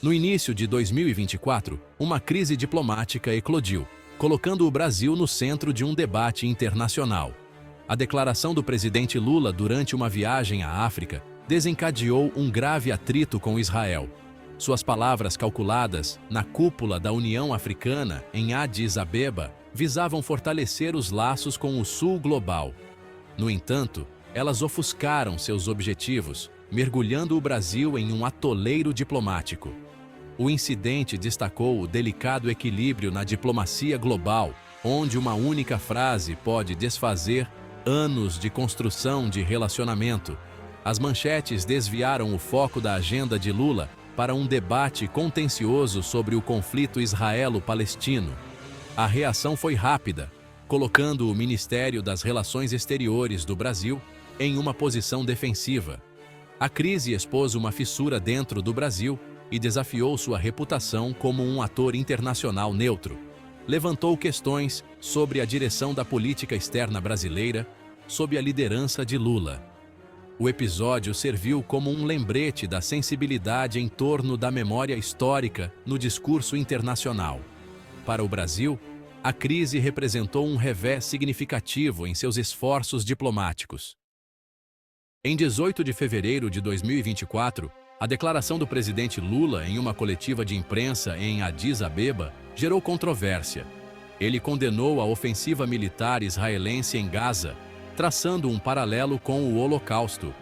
No início de 2024, uma crise diplomática eclodiu, colocando o Brasil no centro de um debate internacional. A declaração do presidente Lula durante uma viagem à África desencadeou um grave atrito com Israel. Suas palavras calculadas na cúpula da União Africana, em Addis Abeba, visavam fortalecer os laços com o Sul global. No entanto, elas ofuscaram seus objetivos, mergulhando o Brasil em um atoleiro diplomático. O incidente destacou o delicado equilíbrio na diplomacia global, onde uma única frase pode desfazer anos de construção de relacionamento. As manchetes desviaram o foco da agenda de Lula para um debate contencioso sobre o conflito israelo-palestino. A reação foi rápida, colocando o Ministério das Relações Exteriores do Brasil em uma posição defensiva. A crise expôs uma fissura dentro do Brasil e desafiou sua reputação como um ator internacional neutro. Levantou questões sobre a direção da política externa brasileira sob a liderança de Lula. O episódio serviu como um lembrete da sensibilidade em torno da memória histórica no discurso internacional. Para o Brasil, a crise representou um revés significativo em seus esforços diplomáticos. Em 18 de fevereiro de 2024, a declaração do presidente Lula em uma coletiva de imprensa em Addis Abeba gerou controvérsia. Ele condenou a ofensiva militar israelense em Gaza, traçando um paralelo com o Holocausto.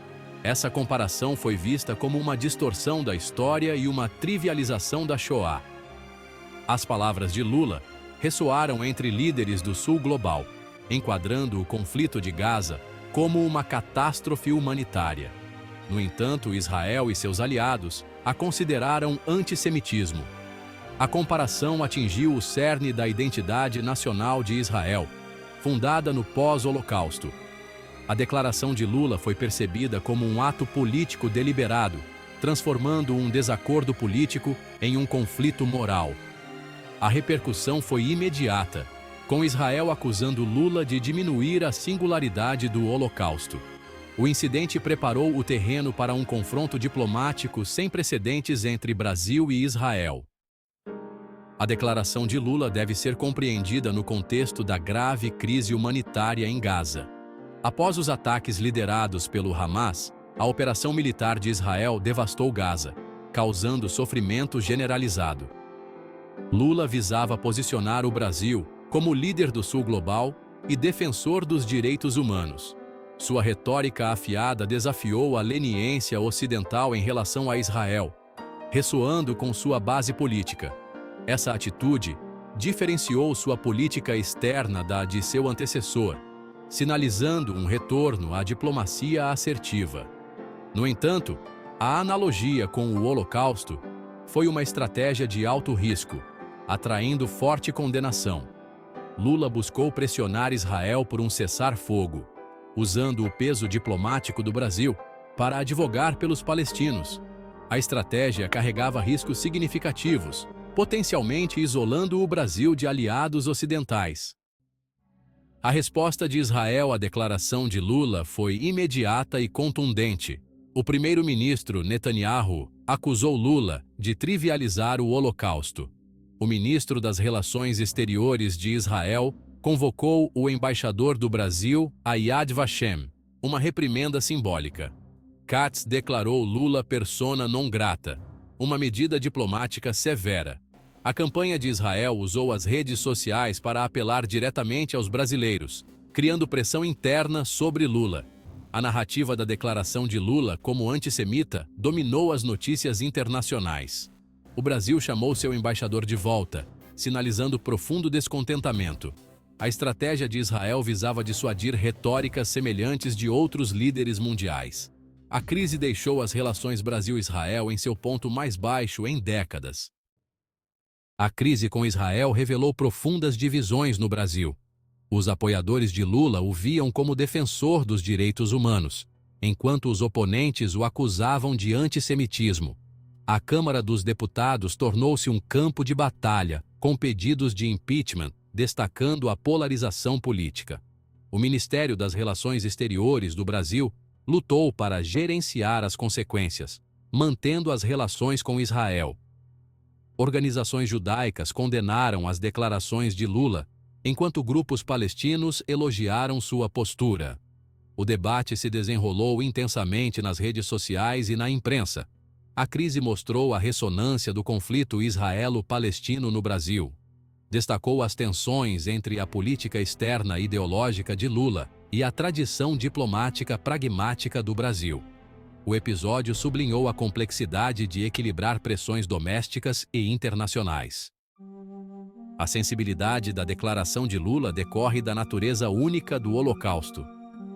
Essa comparação foi vista como uma distorção da história e uma trivialização da Shoah. As palavras de Lula ressoaram entre líderes do Sul global, enquadrando o conflito de Gaza como uma catástrofe humanitária. No entanto, Israel e seus aliados a consideraram antissemitismo. A comparação atingiu o cerne da identidade nacional de Israel, fundada no pós-Holocausto. A declaração de Lula foi percebida como um ato político deliberado, transformando um desacordo político em um conflito moral. A repercussão foi imediata, com Israel acusando Lula de diminuir a singularidade do Holocausto. O incidente preparou o terreno para um confronto diplomático sem precedentes entre Brasil e Israel. A declaração de Lula deve ser compreendida no contexto da grave crise humanitária em Gaza. Após os ataques liderados pelo Hamas, a operação militar de Israel devastou Gaza, causando sofrimento generalizado. Lula visava posicionar o Brasil como líder do Sul global e defensor dos direitos humanos. Sua retórica afiada desafiou a leniência ocidental em relação a Israel, ressoando com sua base política. Essa atitude diferenciou sua política externa da de seu antecessor, sinalizando um retorno à diplomacia assertiva. No entanto, a analogia com o Holocausto foi uma estratégia de alto risco, atraindo forte condenação. Lula buscou pressionar Israel por um cessar-fogo, usando o peso diplomático do Brasil para advogar pelos palestinos. A estratégia carregava riscos significativos, potencialmente isolando o Brasil de aliados ocidentais. A resposta de Israel à declaração de Lula foi imediata e contundente. O primeiro-ministro Netanyahu acusou Lula de trivializar o Holocausto. O ministro das Relações Exteriores de Israel convocou o embaixador do Brasil a Yad Vashem, uma reprimenda simbólica. Katz declarou Lula persona non grata, uma medida diplomática severa. A campanha de Israel usou as redes sociais para apelar diretamente aos brasileiros, criando pressão interna sobre Lula. A narrativa da declaração de Lula como antissemita dominou as notícias internacionais. O Brasil chamou seu embaixador de volta, sinalizando profundo descontentamento. A estratégia de Israel visava dissuadir retóricas semelhantes de outros líderes mundiais. A crise deixou as relações Brasil-Israel em seu ponto mais baixo em décadas. A crise com Israel revelou profundas divisões no Brasil. Os apoiadores de Lula o viam como defensor dos direitos humanos, enquanto os oponentes o acusavam de antissemitismo. A Câmara dos Deputados tornou-se um campo de batalha, com pedidos de impeachment, destacando a polarização política. O Ministério das Relações Exteriores do Brasil lutou para gerenciar as consequências, mantendo as relações com Israel. Organizações judaicas condenaram as declarações de Lula, enquanto grupos palestinos elogiaram sua postura. O debate se desenrolou intensamente nas redes sociais e na imprensa. A crise mostrou a ressonância do conflito israelo-palestino no Brasil. Destacou as tensões entre a política externa ideológica de Lula e a tradição diplomática pragmática do Brasil. O episódio sublinhou a complexidade de equilibrar pressões domésticas e internacionais. A sensibilidade da declaração de Lula decorre da natureza única do Holocausto.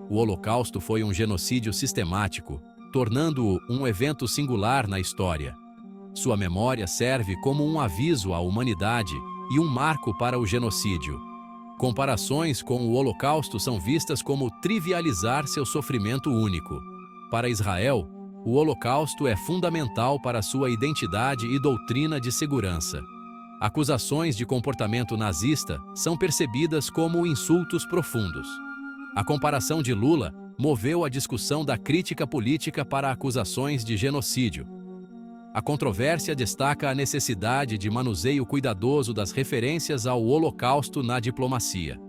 O Holocausto foi um genocídio sistemático, tornando-o um evento singular na história. Sua memória serve como um aviso à humanidade e um marco para o genocídio. Comparações com o Holocausto são vistas como trivializar seu sofrimento único. Para Israel, o Holocausto é fundamental para sua identidade e doutrina de segurança. Acusações de comportamento nazista são percebidas como insultos profundos. A comparação de Lula moveu a discussão da crítica política para acusações de genocídio. A controvérsia destaca a necessidade de manuseio cuidadoso das referências ao Holocausto na diplomacia.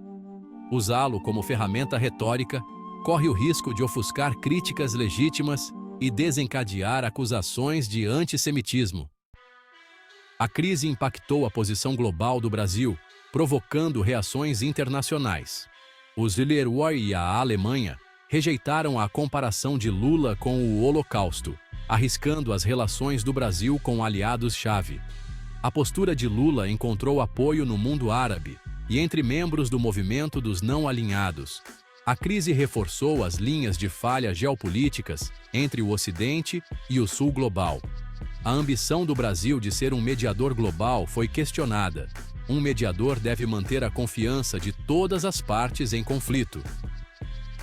Usá-lo como ferramenta retórica corre o risco de ofuscar críticas legítimas e desencadear acusações de antissemitismo. A crise impactou a posição global do Brasil, provocando reações internacionais. Os Leroy e a Alemanha rejeitaram a comparação de Lula com o Holocausto, arriscando as relações do Brasil com aliados-chave. A postura de Lula encontrou apoio no mundo árabe e entre membros do movimento dos não-alinhados. A crise reforçou as linhas de falha geopolíticas entre o Ocidente e o Sul global. A ambição do Brasil de ser um mediador global foi questionada. Um mediador deve manter a confiança de todas as partes em conflito.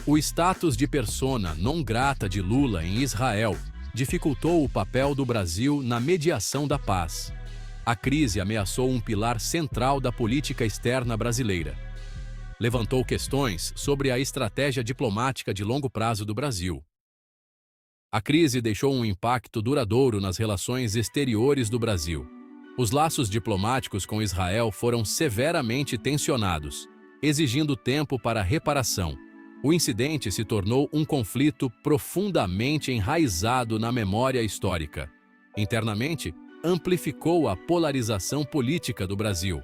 O status de persona non grata de Lula em Israel dificultou o papel do Brasil na mediação da paz. A crise ameaçou um pilar central da política externa brasileira. Levantou questões sobre a estratégia diplomática de longo prazo do Brasil. A crise deixou um impacto duradouro nas relações exteriores do Brasil. Os laços diplomáticos com Israel foram severamente tensionados, exigindo tempo para reparação. O incidente se tornou um conflito profundamente enraizado na memória histórica. Internamente, amplificou a polarização política do Brasil.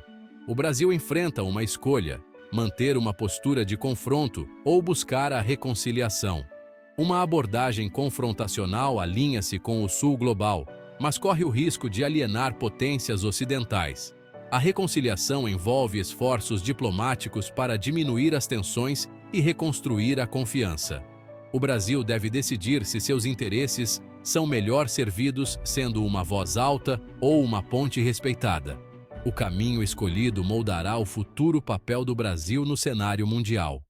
O Brasil enfrenta uma escolha: manter uma postura de confronto ou buscar a reconciliação. Uma abordagem confrontacional alinha-se com o Sul global, mas corre o risco de alienar potências ocidentais. A reconciliação envolve esforços diplomáticos para diminuir as tensões e reconstruir a confiança. O Brasil deve decidir se seus interesses são melhor servidos sendo uma voz alta ou uma ponte respeitada. O caminho escolhido moldará o futuro papel do Brasil no cenário mundial.